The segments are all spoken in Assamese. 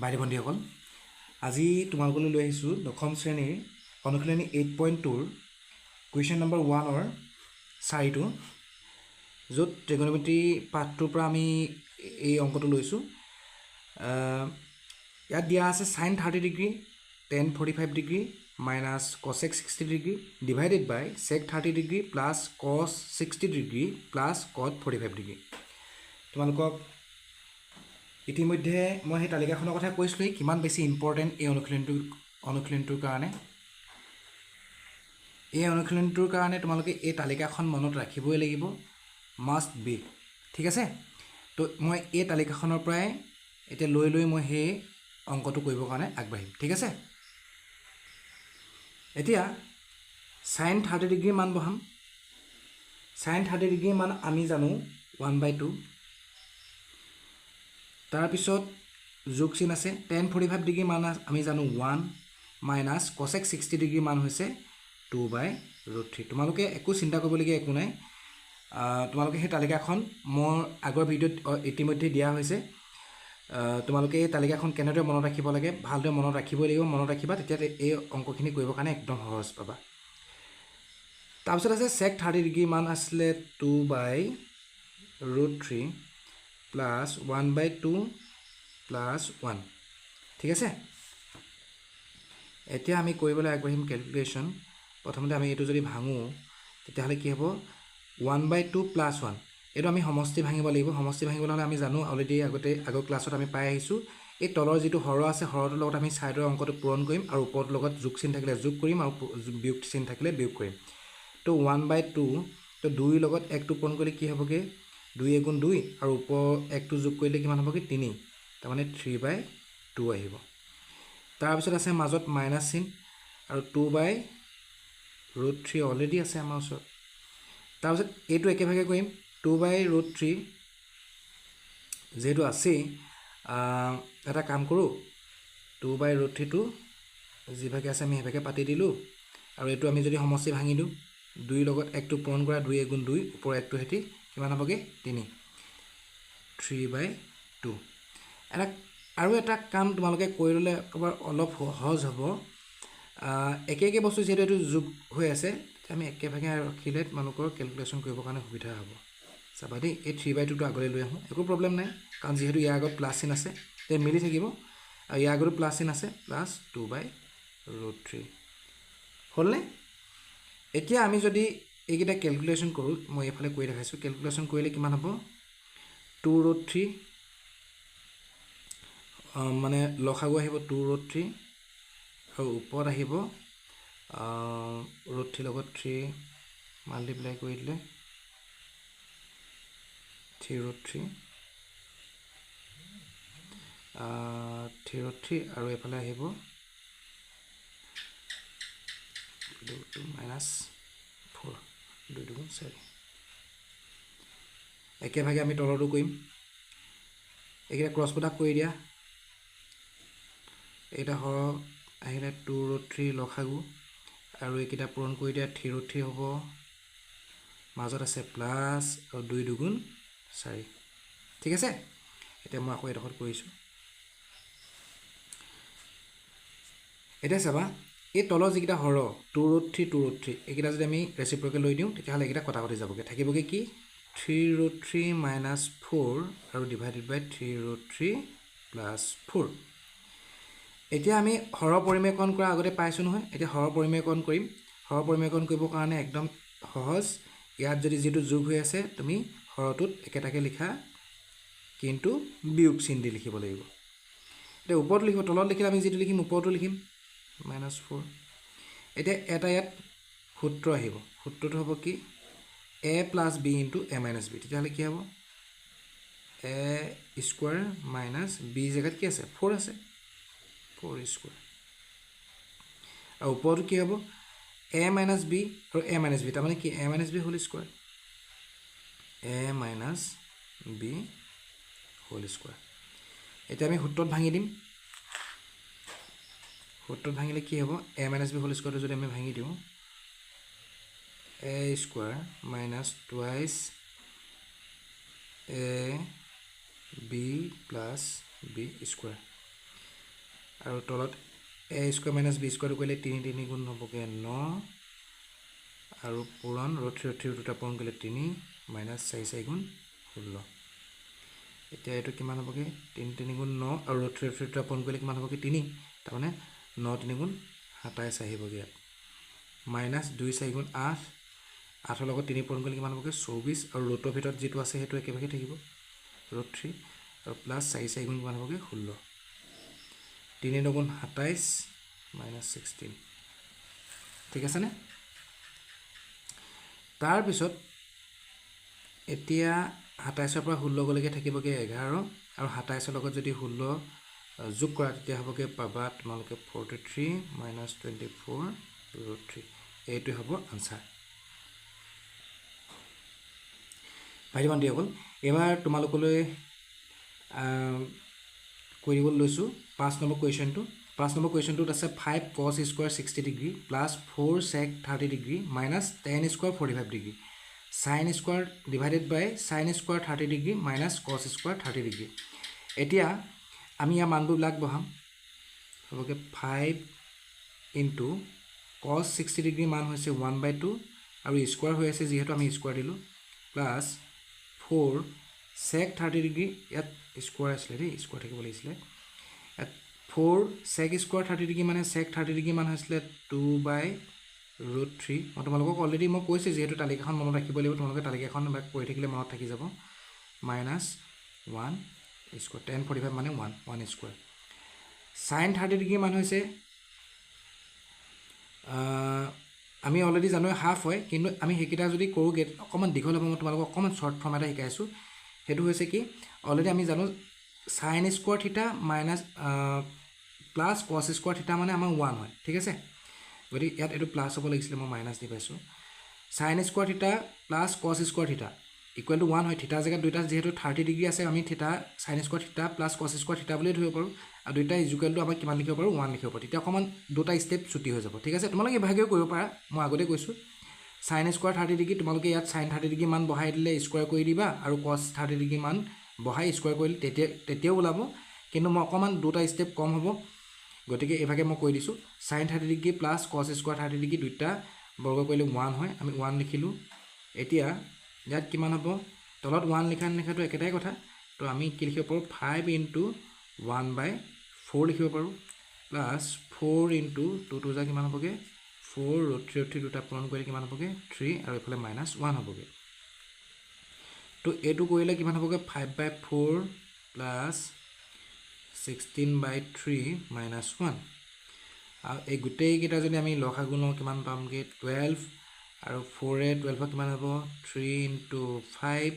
ভাইটি ভণ্টিসকল, আজি তোমালোকলৈ লৈ আহিছোঁ দশম শ্ৰেণীৰ অনুশীলনী 8.2ৰ কুৱেশ্যন নম্বৰ 1ৰ 4টো, য'ত ত্ৰিকোণমিতি পাঠটোৰ পৰা আমি এই অংকটো লৈছোঁ। ইয়াত দিয়া আছে sin 30 degree tan 45 degree minus cosec 60 degree divided by sec 30 degree plus cos 60 degree plus cot 45 degree. তোমালোকক ইতিমধ্যে মই সেই তালিকাখনৰ কথা কৈছিলোঁৱেই, কিমান বেছি ইম্পৰ্টেণ্ট এই অনুশীলনটোৰ কাৰণে। এই অনুশীলনটোৰ কাৰণে তোমালোকে এই তালিকাখন মনত ৰাখিবই লাগিব, মাষ্ট বি। ঠিক আছে, তো মই এই তালিকাখনৰ পৰাই এতিয়া লৈ মই সেই অংকটো কৰিবৰ কাৰণে আগবাঢ়িম। ঠিক আছে, এতিয়া sin 30 ডিগ্ৰীৰ মান বহাম। sin 30 ডিগ্ৰীৰ মান আমি জানো 1/2। তাৰপিছত যোগ চিন আছে। tan 45 ডিগ্ৰীৰ মান আমি জানো 1 মাইনাছ cosec 60 ডিগ্ৰীৰ মান হৈছে 2/√3। তোমালোকে একো চিন্তা কৰিবলগীয়া একো নাই। তোমালোকে সেই তালিকাখন মোৰ আগৰ ভিডিঅ'ত ইতিমধ্যে দিয়া হৈছে। তোমালোকে এই তালিকাখন কেনেদৰে মনত ৰাখিব লাগে ভালদৰে মনত ৰাখিবই লাগিব। মনত ৰাখিবা, তেতিয়া এই অংকখিনি কৰিবৰ কাৰণে একদম সহজ পাবা। তাৰপিছত আছে sec 30 ডিগ্ৰীৰ মান আছিলে 2/√3 প্লাছ 1/2 প্লাছ 1। ঠিক আছে, এতিয়া আমি কৰিবলৈ আগবাঢ়িম কেলকুলেশ্যন। প্ৰথমতে আমি এইটো যদি ভাঙোঁ তেতিয়াহ'লে কি হ'ব, 1/2 প্লাছ 1। এইটো আমি সমষ্টি ভাঙিব লাগিব। সমষ্টি ভাঙিবলৈ হ'লে আমি জানো অলৰেডি আগৰ ক্লাছত আমি পাই আহিছোঁ, এই তলৰ যিটো হৰ আছে হৰটোৰ লগত আমি ছাইডৰ অংকটো পূৰণ কৰিম আৰু ওপৰৰ লগত যোগ চিন থাকিলে যোগ কৰিম আৰু বিয়োগ চিন থাকিলে বিয়োগ কৰিম। তো 1/2, তো 2ৰ লগত 1টো পূৰণ কৰিলে কি হ'বগৈ, 2 × 2 আৰু ওপৰৰ 1টো যোগ কৰিলে কিমান হ'বগৈ, 3। তাৰমানে 3/2 আহিব। তাৰপিছত আছে মাজত মাইনাছ চিন আৰু 2/√3 অলৰেডি আছে আমাৰ ওচৰত। তাৰপিছত এইটো একেভাগে কৰিম, 2/√3 যিহেতু আছেই, এটা কাম কৰোঁ, 2/√3টো যিভাগে আছে আমি সেইভাগে পাতি দিলোঁ। আৰু এইটো আমি যদি সমষ্টি ভাঙি দিওঁ, 2ৰ লগত 1টো পূৰণ কৰা, 2 × 2 ওপৰৰ 1টো সৈতে কিমান হ'বগৈ, 3। 3/2। আৰু এটা কাম তোমালোকে কৰি ল'লে একেবাৰে অলপ সহজ হ'ব। একে বস্তু যিহেতু এইটো যোগ হৈ আছে, আমি একেভাগে ৰাখিলে তোমালোকৰ কেলকুলেশ্যন কৰিবৰ কাৰণে সুবিধা হ'ব। চাবা দেই, এই 3/2টো আগলৈ লৈ আহোঁ, একো প্ৰব্লেম নাই, কাৰণ যিহেতু ইয়াৰ আগত প্লাছ চিন আছে তে মিলি থাকিব। আৰু ইয়াৰ আগতো প্লাছ চিন আছে, প্লাছ 2/√3 হ'লনে? এতিয়া আমি যদি এইকেইটা কেলকুলেশ্যন কৰোঁ, মই এইফালে কৰি দেখাইছোঁ, কেলকুলেশ্যন কৰিলে কিমান হ'ব, 2√3 মানে লসাগু আহিব 2√3 আৰু ওপৰত আহিব √3 লগত 3 মাল্টিপ্লাই কৰি দিলে 3√3 আৰু এইফালে আহিব -4, 2 × 2 = 4। একেভাগে আমি তলতো কৰিম। এইকেইটা ক্ৰছ প্ৰডাক্ট কৰি দিয়া, এইকেইটা হৰ আহিলে 2√3 লসাগু আৰু এইকেইটা পূৰণ কৰি দিয়া 3√3 হ'ব, মাজত আছে প্লাছ আৰু 2 × 2 = 4। ঠিক আছে, এতিয়া মই আকৌ এডোখৰত কৰিছোঁ। এতিয়া চাবা, এই তলৰ যিকেইটা হৰ 2√3 এইকেইটা যদি আমি ৰেচিপ্ৰকেল লৈ দিওঁ, তেতিয়াহ'লে এইকেইটা কটাকটি যাবগৈ। থাকিবগৈ কি, 3√3 - 4 আৰু ডিভাইডেড বাই 3√3 + 4। এতিয়া আমি হৰৰ পৰিমেয়কৰণ কৰা আগতে পাইছোঁ নহয়, এতিয়া হৰৰ পৰিমেয়কৰণ কৰিম। হৰৰ পৰিমেয়কৰণ কৰিবৰ কাৰণে একদম সহজ। ইয়াত যদি যিটো যোগ হৈ আছে তুমি হৰটোত একেটাকে লিখা, কিন্তু বিয়োগ চিন দি লিখিব লাগিব। এতিয়া ওপৰত লিখিব, তলত লিখিলে আমি যিটো লিখিম ওপৰতো লিখিম, -4। এতিয়া এটা ইয়াত সূত্ৰ আহিব, সূত্ৰটো হ'ব কি, a + b × a - b। তেতিয়াহ'লে কি হ'ব, a² - b জেগাত কি আছে, 4 আছে, 4² আৰু ওপৰতো কি হ'ব, a - b আৰু a - b, তাৰমানে কি, a - b whole square, a - b whole square. এতিয়া আমি সূত্ৰত ভাঙি দিম। সূত্ৰত ভাঙিলে কি হ'ব, a - b হোল স্কুৱাৰটো যদি আমি ভাঙি দিওঁ, a² - 2 ab + b²। আৰু তলত a স্কোৱাৰ মাইনাছ b স্কোৱাৰটো কৰিলে 3 3 গুণ হ'বগৈ 9 আৰু পূৰণ ৰুট 3 দুটা পূৰণ কৰিলে 3 মাইনাছ 4 4 গুণ 16 এতিয়া এইটো কিমান হ'বগৈ 3 3 গুণ 9 আৰু ৰুট 3 দুটা পূৰণ কৰিলে কিমান হ'বগৈ 3 তাৰমানে 9 3 গুণ 27 আহিবগৈ ইয়াত মাইনাছ 2 4 গুণ 8 8ৰ লগত 3 পূৰণ কৰিলে কিমান হ'বগৈ 24 আৰু ৰুটৰ ভিতৰত যিটো আছে সেইটো একেভাগে থাকিব ৰুট 3 আৰু প্লাছ 4 4 গুণ কিমান হ'বগৈ 16 3 9 গুণ 27 মাইনাছ 16 ঠিক আছেনে তাৰপিছত এতিয়া 27ৰ পৰা 16 গলৈকে থাকিবগৈ 11 আৰু 27ৰ লগত যদি 16 যোগ কৰা তেতিয়া হ'বগৈ পাবা তোমালোকে 43 মাইনাছ 24 ৰুট 3 এইটোৱে হ'ব আনচাৰ ভাইটি ভণ্টিসকল এবাৰ তোমালোকলৈ কৰি দিব লৈছোঁ 5 নম্বৰ কুৱেশ্যনটো 5 নম্বৰ কুৱেশ্যনটোত আছে 5 cos square 60 degree plus 4 sec 30 degree minus 10 square 45 degree sin square divided by sin square 30 degree minus cos square 30 degree এতিয়া আমি ইয়াৰ মানবিলাক বহাম হ'বগৈ 5 ইনটু cos 60 ডিগ্ৰী মান হৈছে 1/2 আৰু স্কোৱাৰ হৈ আছে যিহেতু আমি স্কোৱাৰ দিলোঁ প্লাছ 4 sec 30 ডিগ্ৰী ইয়াত স্কোৱাৰ আছিলে দেই স্কোৱাৰ থাকিব লাগিছিলে ইয়াত 4 sec স্কোৱাৰ 30 ডিগ্ৰী মানে sec 30 ডিগ্ৰী মান হৈছিলে 2/√3 মই তোমালোকক অলৰেডি মই কৈছোঁ যিহেতু তালিকাখন মনত ৰাখিব লাগিব তোমালোকে তালিকাখন কৰি থাকিলে মনত থাকি যাব মাইনাছ 1 স্কোৱাৰ 1045 মানে 1 স্কোৱাৰ sin 30 ডিগ্ৰী মান হৈছে আমি অলৰেডি জানো হাফ হয় কিন্তু আমি সেইকেইটা যদি কৰোঁগৈ অকণমান দীঘল হ'ব মই তোমালোকক অকণমান শ্বৰ্ট ফৰ্ম এটা শিকাইছোঁ সেইটো হৈছে কি অলৰেডি আমি জানো sin স্কোৱাৰ থিটা মাইনাছ প্লাছ cos স্কোৱাৰ থিটা মানে আমাৰ 1 হয় ঠিক আছে গতিকে ইয়াত এইটো প্লাছ হ'ব লাগিছিলে মই মাইনাছ দি পাইছোঁ sin স্কোৱাৰ থিটা প্লাছ cos স্কোৱাৰ থিটা ইকুৱেল টু 1 হয় থিটাৰ জেগাত দুইটা যিহেতু 30 ডিগ্ৰী আছে আমি থিটা sin স্কোৱাৰ থিটা প্লাছ cos স্কোৱাৰ থিটা বুলিয়ে ধৰিব পাৰোঁ আৰু দুইটা ইকুৱেল টু আমাক কিমান লিখিব পাৰোঁ 1 লিখিব পাৰোঁ তেতিয়া অকণমান দুটা ষ্টেপ ছুটি হৈ যাব ঠিক আছে তোমালোকে ইভাগেও কৰিব পাৰা মই আগতে কৈছোঁ sin স্কোৱাৰ 30 ডিগ্ৰী তোমালোকে ইয়াত sin 30 ডিগ্ৰী মান বহাই দিলে স্কোৱাৰ কৰি দিবা আৰু cos 30 ডিগ্ৰী মান বহাই স্কোৱাৰ কৰিলে তেতিয়াও ওলাব কিন্তু মই অকণমান দুটা ষ্টেপ কম হ'ব গতিকে এইভাগে মই কৈ দিছোঁ sin 30 degree plus cos square 30 degree দুইটা বৰ্গ কৰিলে 1 হয় আমি 1 লিখিলোঁ এতিয়া ইয়াত কিমান হ'ব তলত 1 লিখা নিলিখাটো একেটাই কথা তো আমি কি লিখিব পাৰোঁ 5 ইনটু 1/4 লিখিব পাৰোঁ প্লাছ 4 ইনটু 2 যা কিমান হ'বগৈ 4 ৰুট 3 দুটা পূৰণ কৰিলে কিমান হ'বগৈ 3 আৰু এইফালে মাইনাছ 1 হ'বগৈ তো এইটো কৰিলে কিমান হ'বগৈ 5/4 প্লাছ 16/3 মাইনাছ 1 আৰু এই গোটেইকেইটা যদি আমি লসাগু লওঁ কিমান পামগৈ 12 আৰু 4 12 কিমান হ'ব 3 ইনটু 5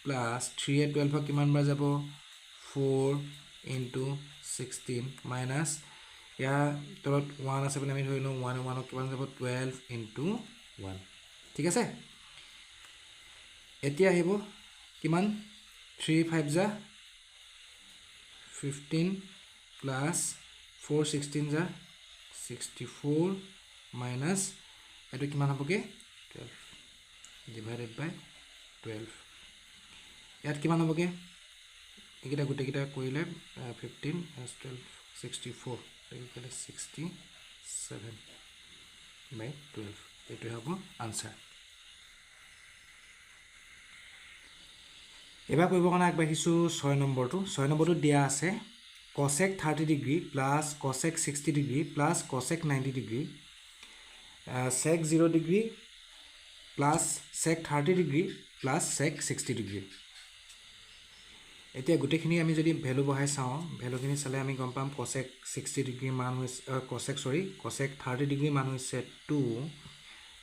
প্লাছ 3 12 কিমান বাৰ যাব 4 ইনটু 16 মাইনাছ ইয়াৰ তলত 1 আছে বুলি আমি ধৰি লওঁ 1 1 কিমান যাব 12 ইনটু 1 ঠিক আছে এতিয়া আহিব কিমান 3 5 যা 15 প্লাছ 4 16 যা 64 মাইনাছ এইটো কিমান হ'বগৈ 12 ডিভাইডেড বাই 12 ইয়াত কিমান হ'বগৈ এইকেইটা গোটেইকেইটা কৰিলে 15 12 64 এইফালে 67/12 এইটোৱে হ'ব আনচাৰ এবাৰ কৰিবৰ কাৰণে আগবাঢ়িছোঁ 6 নম্বৰটো দিয়া আছে cosec 30 degree plus cosec 60 degree plus cosec 90 degree sec 0 degree plus sec 30 degree plus sec 60 degree এতিয়া গোটেইখিনি আমি যদি ভেলু বহাই চাওঁ ভেলুখিনি চালে আমি গম পাম cosec 60 ডিগ্ৰী মান হৈছে cosec 30 ডিগ্ৰী মান হৈছে 2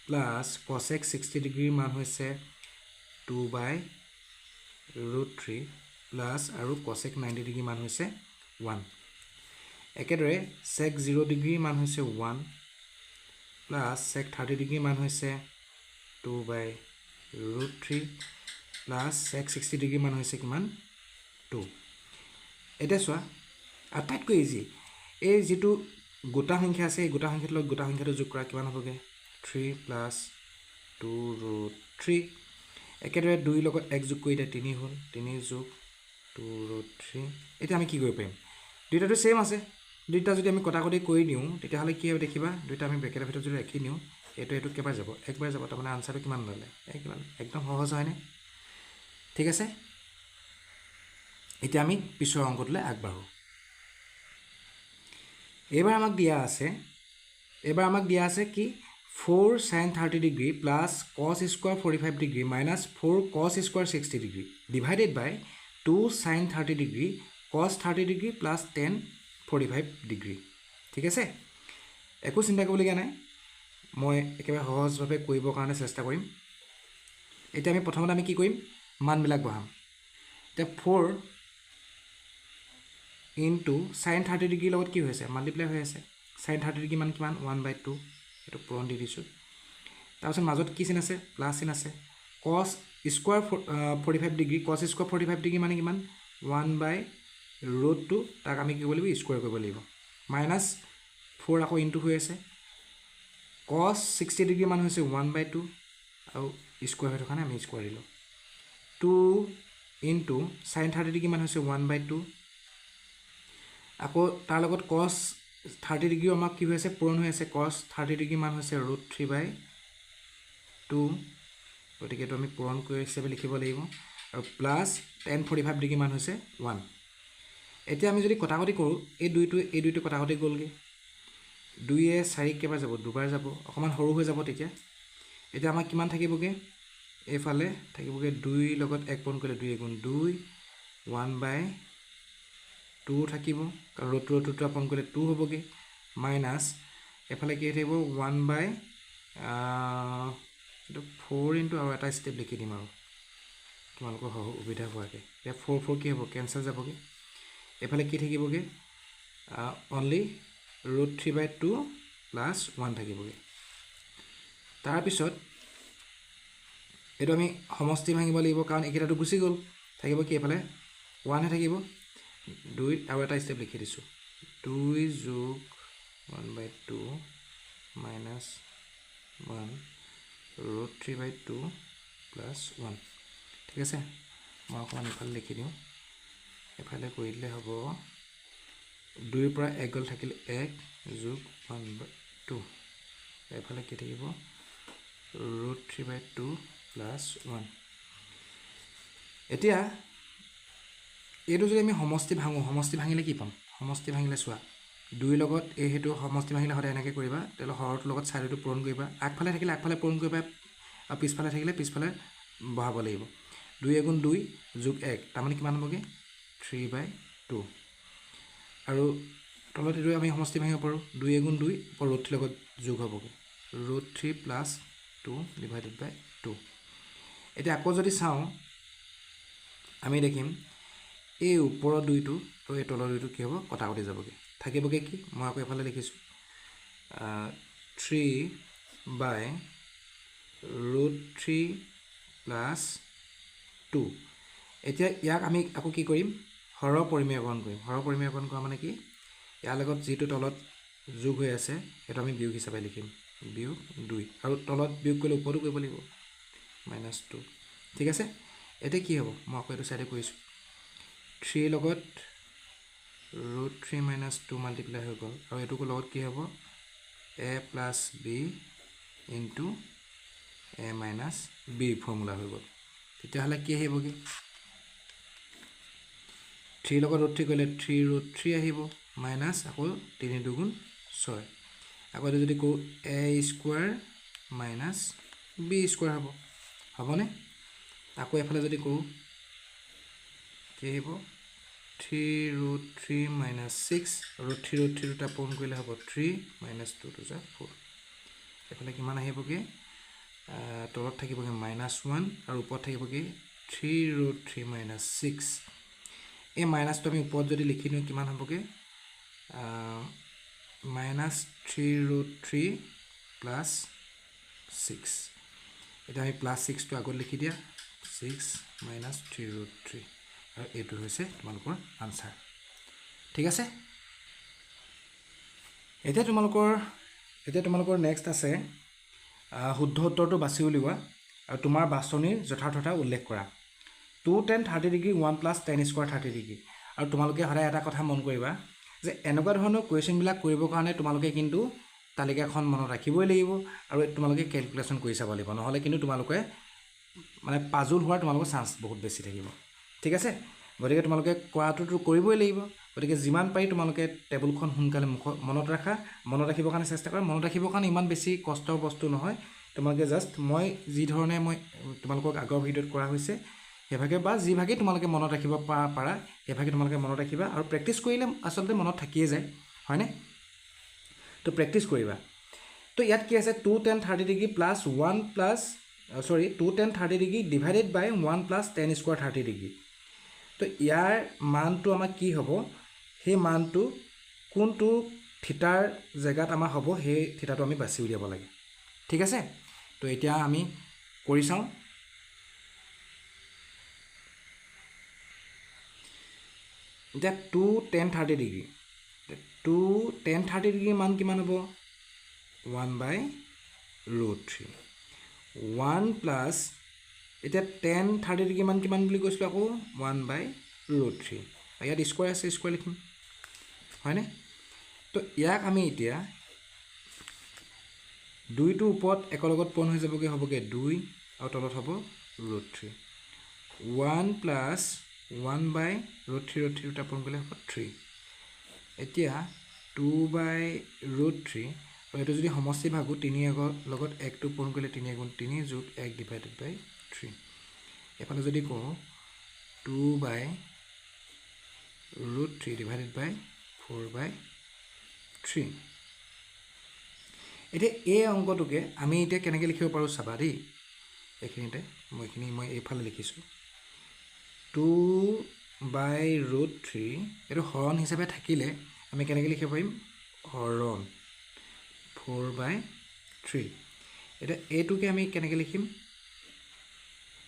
প্লাছ cosec 60 ডিগ্ৰী মান হৈছে 2/√3 প্লাছ আৰু cosec 90 ডিগ্ৰী মান হৈছে 1 একেদৰে sec 0 ডিগ্ৰী মান হৈছে 1 প্লাছ sec 30 ডিগ্ৰী মান হৈছে 2/√3 প্লাছ sec 60 ডিগ্ৰী মান হৈছে কিমান 2 এতিয়া চোৱা আটাইতকৈ ইজি এই যিটো গোটা সংখ্যা আছে এই গোটা সংখ্যাটোৰ লগত গোটা সংখ্যাটো যোগ কৰা কিমান হ'বগৈ 3 প্লাছ 2√3 একেদৰে 2 লগত 1 যোগ কৰি এতিয়া 3 হ'ল 3 যোগ 2√3 এতিয়া আমি কি কৰিব পাৰিম দুইটাটো সেম আছে দুইটা যদি আমি কটাকটি কৰি দিওঁ তেতিয়াহ'লে কি হ'ব দেখিবা দুইটা আমি ব্ৰেকেটৰ ভিতৰত যদি ৰাখি দিওঁ এইটো কেইবাৰ যাব একবাৰ যাব তাৰমানে আনচাৰটো কিমান ল'লে কিমান একদম সহজ হয়নে ঠিক আছে এতিয়া আমি পিছৰ অংকটোলৈ আগবাঢ়ো এইবাৰ আমাক দিয়া আছে কি 4 sin 30 degree plus cos square 45 degree minus 4 cos square 60 degree divided by 2 sin 30 degree cos 30 degree plus 10 45 degree ঠিক আছে একো চিন্তা কৰিবলগীয়া নাই মই একেবাৰে সহজভাৱে কৰিবৰ কাৰণে চেষ্টা কৰিম এতিয়া আমি প্ৰথমতে আমি কি কৰিম মানবিলাক বহাম এতিয়া 4 into sin 30 degree লগত কি হৈছে মাল্টিপ্লাই হৈ আছে sin 30 degree মান কিমান 1/2 এটো পূৰণ দি দিছো তাৰপিছত মাজত কি চিন আছে প্লাস চিন আছে cos square 45 degree cos square 45 degree মানে কিমান 1/√2 তাক আমি কি কৰিব লাগিব স্কয়াৰ কৰিব লাগিব মাইনাস 4 আকৌ ইনটু হৈ আছে cos 60 degree মান হৈছে 1/2 আৰু স্কয়াৰ হৈ থকা নাই আমি স্কয়াৰ দিলো 2 into sin 30 degree মান হৈছে 1/2 আকৌ তাৰ লগত cos 30 degree আমাক কি হৈ আছে পূৰণ হৈ আছে cos 30 degree মান হৈছে √3/2 গতিকে এটো আমি পূৰণ কৰি হিচাপে লিখিব লাগিব আৰু প্লাস tan 45 degree মান হৈছে 1 এতিয়া আমি যদি কটাকটি কৰো এই দুইটো কটাকটি গলগে 2 এ 4 কেবাৰ যাব দুবাৰ যাব অকমান সৰু হৈ যাব তেতিয়া এতিয়া আমাক কিমান থাকিবগে এফালে থাকিবগে 2 লগত 1 পূৰণ কৰিলে 2 গুণ 2 1/2 থাকিব কাৰণ √2 আপন কৰিলে 2 হ'বগে মাইনাস এফালে কি থাকিব 1/4 ইনটু আৰু এটা স্টেপ লিখি দিম আৰু তোমালোকৰ সুবিধা হোৱাকে এতিয়া 4 কি হ'ব কেনসেল যাবগে এফালে কি থাকিবগে অনলি √3/2 প্লাস 1 থাকিবগে তাৰ পিছত এটো আমি সমষ্টি ভাঙিব লাগিব কাৰণ একেটাটো গুছি গল থাকিব কি এফালে 1 হে থাকিব 2 আৰু এটা স্টেপ লিখি দিছো 2 যোগ 1/2 minus 1 √3/2 plus 1 ঠিক আছে মই অকমান এফালে লিখি দিওঁ এফালে কৰি দিলে হ'ব 2 ৰ পৰা 1 গল থাকিলে 1 যোগ 1/2 এফালে কি থাকিব √3/2 plus 1 এতিয়া এইটো যদি আমি সমষ্টি ভাঙিলে কি পাম সমষ্টি ভাঙিলে চোৱা 2 লগত এই হেতু সমষ্টি ভাঙিলে হতে এনেকৈ কৰিবা তেল হৰটো লগত চাইডটো পূৰণ কৰিবা আগফালে থাকিলে আগফালে পূৰণ কৰিবা আৰু পিছফালে থাকিলে পিছফালে বহাব লাগিব 2 গুণ 2 যোগ 1 তাৰ মানে কিমান হ'বগে 3/2 আৰু তলত এটো আমি সমষ্টি ভাঙিব পাৰো 2 গুণ 2 ওপৰ √3 লগত যোগ হ'বগে √3 plus 2 divided by 2 এটা আকৌ যদি চাও আমি দেখিম এই ওপৰৰ দুইটো আৰু এই তলৰ দুইটো কি হ'ব কটাকটি যাবগে থাকিবগে কি মই আকৌ এফালে লিখিছো 3/√3 plus 2 এতিয়া ইয়াক আমি আকৌ কি কৰিম হৰ পৰিমেয়কৰণ কৰিম হৰ পৰিমেয়কৰণ কৰা মানে কি ইয়াৰ লগত যেটো তলত যোগ হৈ আছে এটা আমি বিয়োগ হিচাপে লিখিম বিয়োগ 2 আৰু তলত বিয়োগ কৰিলে ওপৰটো কৰিব লাগিব -2 ঠিক আছে এটা কি হ'ব মই আকৌ এটো সাইডে কৰিছো 3 লগত √3 - 2 মাল্টিপ্লাই হৈ গল আৰু এটো লগত কি হ'ব a plus b into a minus b formula হৈ গল তেতিয়াহলে কি আহিবগে 3 লগত √3 কৰিলে 3√3 আহিব মাইনাস আকৌ 3 2 গুণ 6 আকৌ এটো যদি কো a square minus b square হ'বনে আকৌ এফালে যদি কো কি আহিব 3√3 minus 6 √3 দুটা পূৰণ কৰিলে হ'ব 3 minus 2 to 4 এফালে কিমান আহিবগে তলত থাকিবগে -1 আৰু ওপৰত থাকিবগে 3√3 minus 6 এই মাইনাসটো আমি ওপৰত যদি লিখি দিও কিমান হ'বগে -3√3 plus 6 এটা আমি +6 টো আগত লিখি দিয়া 6 minus 3√3 আৰু এটো হৈছে তোমালোকৰ আনসাৰ ঠিক আছে এতিয়া তোমালোকৰ নেক্সট আছে শুদ্ধ উত্তৰটো বাছি উলিওৱা আৰু তোমাৰ বাছনিৰ যথাৰ্থতা উল্লেখ কৰা 2 tan 30 degree 1 plus tan square 30 degree আৰু তোমালোকে হৰাই এটা কথা মন কৰিবা যে এনেকুৱা ধৰণৰ কুৱেশ্যনবিলাক কৰিবৰ কাৰণে তোমালোকে কিন্তু তালিকাখন মনত ৰাখিবই লাগিব আৰু তোমালোকে কেলকুলেশ্যন কৰি চাব লাগিব, নহ'লে কিন্তু তোমালোকে মানে পাজুল হোৱাৰ তোমালোকৰ চান্স বহুত বেছি থাকিব। ঠিক আছে, গতিকে তোমালোকে কৰাটোতো কৰিবই লাগিব। গতিকে যিমান পাৰি তোমালোকে টেবুলখন সোনকালে মনত ৰাখা, মনত ৰাখিবৰ কাৰণে চেষ্টা কৰা। মনত ৰাখিবৰ কাৰণে ইমান বেছি কষ্টৰ বস্তু নহয়, তোমালোকে জাষ্ট মই যি ধৰণে মই তোমালোকক আগৰ ভিডিঅ'ত কৰা হৈছে সেইভাগে বা যিভাগেই তোমালোকে মনত ৰাখিব পাৰা সেইভাগে তোমালোকে মনত ৰাখিবা আৰু প্ৰেক্টিছ কৰিলে আচলতে মনত থাকিয়ে যায়, হয়নে? তো প্ৰেক্টিছ কৰিবা। তো ইয়াত কি আছে 2 tan 30 degree plus 1 plus 2 tan 30 degree divided by 1 plus tan square 30 degree. তো ইয়াৰ মানটো আমাৰ কি হ'ব, সেই মানটো কোনটো থিটাৰ জেগাত আমাৰ হ'ব সেই থিটাটো আমি বাছি উলিয়াব লাগে। ঠিক আছে, তো এতিয়া আমি কৰি চাওঁ। এতিয়া 2 tan 30 ডিগ্ৰী, 2 tan 30 ডিগ্ৰী মান কিমান হ'ব 1/√3 1 প্লাছ এতিয়া tan 30 ডিগ্ৰী মান কিমান বুলি কৈছিলোঁ আকৌ 1/√3 ইয়াত স্কুৱাৰ আছে স্কুৱাৰ লিখিম, হয়নে? তো ইয়াক আমি এতিয়া 2টো ওপৰত একৰ লগত পূৰণ হৈ যাবগৈ, হ'বগৈ 2 আৰু তলত হ'ব √3 1 প্লাছ 1/√3 দুটা পূৰণ কৰিলে হ'ব 3। এতিয়া 2/√3 আৰু এইটো যদি সমষ্টি ভাগো 3 লগত 1টো পূৰণ কৰিলে 3 গুণ 3 যোগ 1 ডিভাইডেড বাই 3। এফালে যদি কৰোঁ 2/√3 ডিভাইডেড বাই 4/3। এতিয়া এই অংকটোকে আমি এতিয়া কেনেকৈ লিখিব পাৰোঁ চাবা দেই। এইখিনিতে মই এইফালে লিখিছোঁ 2/√3 এইটো হৰণ হিচাপে থাকিলে আমি কেনেকৈ লিখিব পাৰিম, হৰণ 4/3। এতিয়া এইটোকে আমি কেনেকৈ লিখিম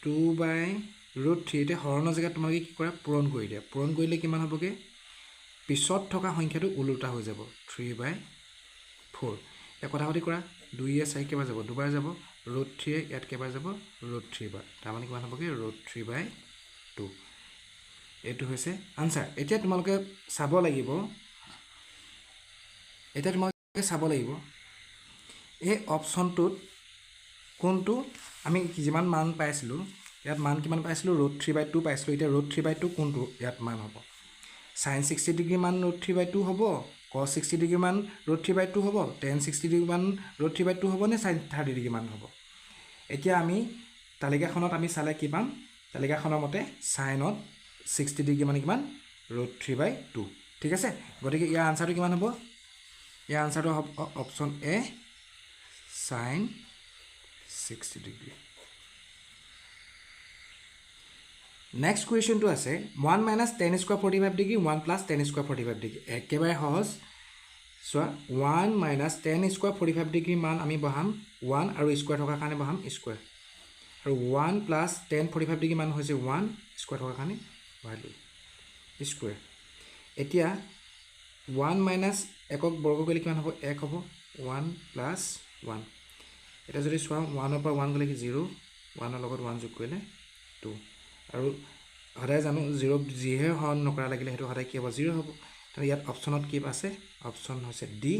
2/√3 এতিয়া হৰণৰ জেগাত তোমালোকে কি কৰা পূৰণ কৰি দিয়া, পূৰণ কৰিলে কিমান হ'বগৈ পিছত থকা সংখ্যাটো ওলোটা হৈ যাব 3/4। এতিয়া কথা পাতি কৰা 2 4 কেইবাৰ যাব, দুবাৰ যাব, √3 ইয়াত কেইবাৰ যাব √3 বাৰ, তাৰমানে কিমান হ'বগৈ √3/2। এইটো হৈছে আনচাৰ। এতিয়া তোমালোকে চাব লাগিব এই অপশ্যনটোত কোনটো আমি যিমান মান পাইছিলোঁ ইয়াত মান কিমান পাইছিলোঁ √3/2 পাইছিলোঁ। এতিয়া √3/2 কোনটো ইয়াত মান হ'ব, sin 60 ডিগ্ৰী মান √3/2 হ'ব, cos 60 ডিগ্ৰী মান √3/2 হ'ব, tan 60 ডিগ্ৰী মান √3/2 হ'ব নে sin 30 ডিগ্ৰী মান হ'ব? এতিয়া আমি তালিকাখনত আমি চালে কি পাম, তালিকাখনৰ মতে চাইনত 60 ডিগ্ৰী মানে কিমান √3/2। ঠিক আছে, গতিকে ইয়াৰ আনচাৰটো কিমান হ'ব, ইয়াৰ আনচাৰটো হ'ব option A sin 60 degree. Next কুৱেশ্যনটো আছে 1 minus tan square 45 degree 1 plus tan square 45 degree. একেবাৰে সহজ চোৱা 1 মাইনাছ tan স্কুৱাৰ 45 ডিগ্ৰী মান আমি বহাম 1 আৰু স্কুৱাৰ থকাৰ কাৰণে বহাম স্কুৱাৰ, আৰু 1 প্লাছ tan 45 ডিগ্ৰী মান হৈছে 1 স্কুৱাৰ থকাৰ কাৰণে বহালোঁ স্কুৱাৰ। এতিয়া 1 মাইনাছ একক বৰ্গ কৰিলে কিমান হ'ব 1 হ'ব 1 প্লাছ 1। এতিয়া যদি চোৱা 1ৰ পৰা 1 গ'লে কি 0, 1ৰ লগত 1 যোগ কৰিলে 2, আৰু সদায় জানো 0 যিহে হৰণ নকৰা লাগিলে সেইটো সদায় কি হ'ব 0 হ'ব। তো ইয়াত অপশ্যনত কি আছে, অপশ্যন হৈছে ডি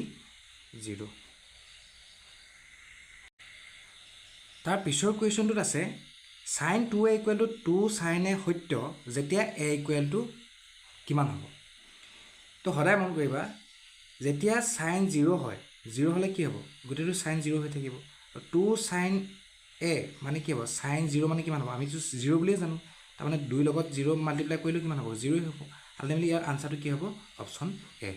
0। তাৰ পিছৰ কুৱেশ্যনটোত আছে sin 2a = 2 sin a সত্য যেতিয়া a = কিমান হ'ব। তো সদায় মন কৰিবা যেতিয়া sin 0 হয়, 0 হ'লে কি হ'ব গোটেইটো sin 0 হৈ থাকিব। 2 sin a মানে কি হ'ব, sin 0 মানে কিমান হ'ব, আমিতো 0 বুলিয়ে জানো, তাৰমানে 2 লগত 0 মাল্টিপ্লাই কৰিলেও কিমান হ'ব 0 হ'ব। আল্টিমেটলি ইয়াৰ আনচাৰটো কি হ'ব অপশ্যন এ।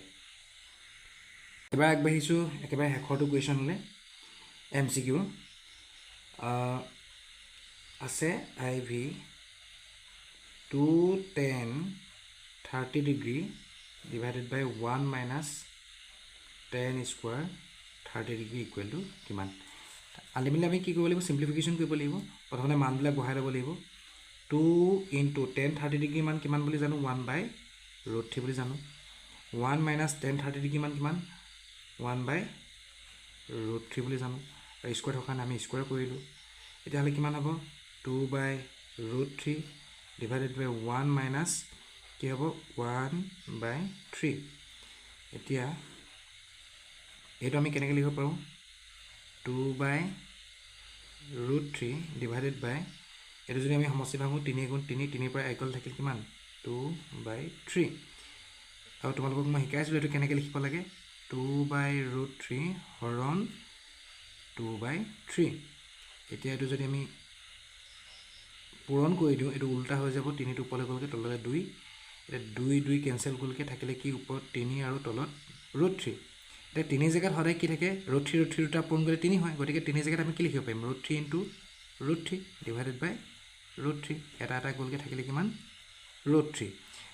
এবাৰ আগবাঢ়িছোঁ একেবাৰে শেষৰটো কুৱেশ্যনলৈ MCQ আছে IV 2 tan 30 degree divided by 1 minus tan square 30 degree equal to কিমান। আল্টিমেটলি আমি কি কৰিব লাগিব, চিম্প্লিফিকেশ্যন কৰিব লাগিব। প্ৰথমতে মানবিলাক বহাই ল'ব লাগিব। 2 × tan 30 ডিগ্ৰী মান কিমান বুলি জানো 1/√3 বুলি জানো, 1 মাইনাছ tan 30 ডিগ্ৰী মান কিমান 1/√3 বুলি জানো, আৰু স্কুৱাৰ থকাৰ কাৰণে আমি স্কুৱাৰ কৰিলোঁ। তেতিয়াহ'লে কিমান হ'ব 2/√3 ডিভাইডেড বাই 1 মাইনাছ কি হ'ব 1/3। এতিয়া এইটো আমি কেনেকৈ লিখিব পাৰোঁ 2/√3 ডিভাইডেড বাই এইটো যদি আমি সমষ্টি ভাঙোঁ 3 গুণ 3 3 পৰা 1 গ'ল থাকিল কিমান 2/3 আৰু তোমালোকক মই শিকাইছিলোঁ এইটো কেনেকৈ লিখিব লাগে 2/√3 হৰণ 2/3 এতিয়া এইটো যদি আমি পূৰণ কৰি দিওঁ এইটো উল্টা হৈ যাব 3টো ওপৰলৈ গ'লগৈ তললৈ 2 এতিয়া 2 কেঞ্চেল গ'লগৈ থাকিলে কি ওপৰত 3 আৰু তলত √3 এতিয়া 3 জেগাত সদায় কি থাকে √3 দুটা পূৰণ কৰিলে 3 হয় গতিকে 3 জেগাত আমি কি লিখিব পাৰিম √3 ইনটু √3 ডিভাইডেড বাই √3 এটা গ'লগৈ থাকিলে কিমান √3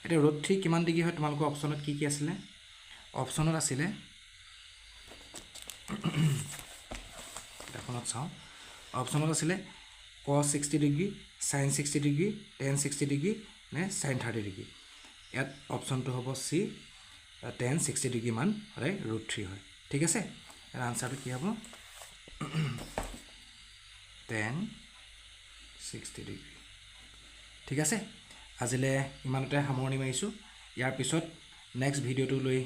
এতিয়া √3 কিমান ডিগ্ৰী হয় তোমালোকৰ অপশ্যনত কি আছিলে অপশ্যনত আছিলে এখনত চাওঁ অপশ্যনত আছিলে cos 60 degree sin 60 degree tan 60 degree নে sin 30 ডিগ্ৰী ইয়াত অপশ্যনটো হ'ব চি tan 60 ডিগ্ৰী মান সদায় √3 হয় ঠিক আছে ইয়াৰ আনচাৰটো কি হ'ব tan 60 ডিগ্ৰী ঠিক আছে আজিলৈ ইমানতে সামৰণি মাৰিছোঁ ইয়াৰ পিছত নেক্সট ভিডিঅ'টো লৈ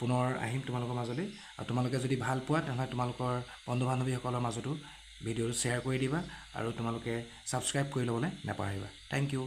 পুনৰ আহিম তোমালোকৰ মাজলৈ আৰু তোমালোকে যদি ভাল পোৱা তেনেহ'লে তোমালোকৰ বন্ধু বান্ধৱীসকলৰ মাজতো ভিডিঅ'টো শ্বেয়াৰ কৰি দিবা আৰু তোমালোকে ছাবস্ক্ৰাইব কৰি ল'বলৈ নাপাহৰিবা থেংক ইউ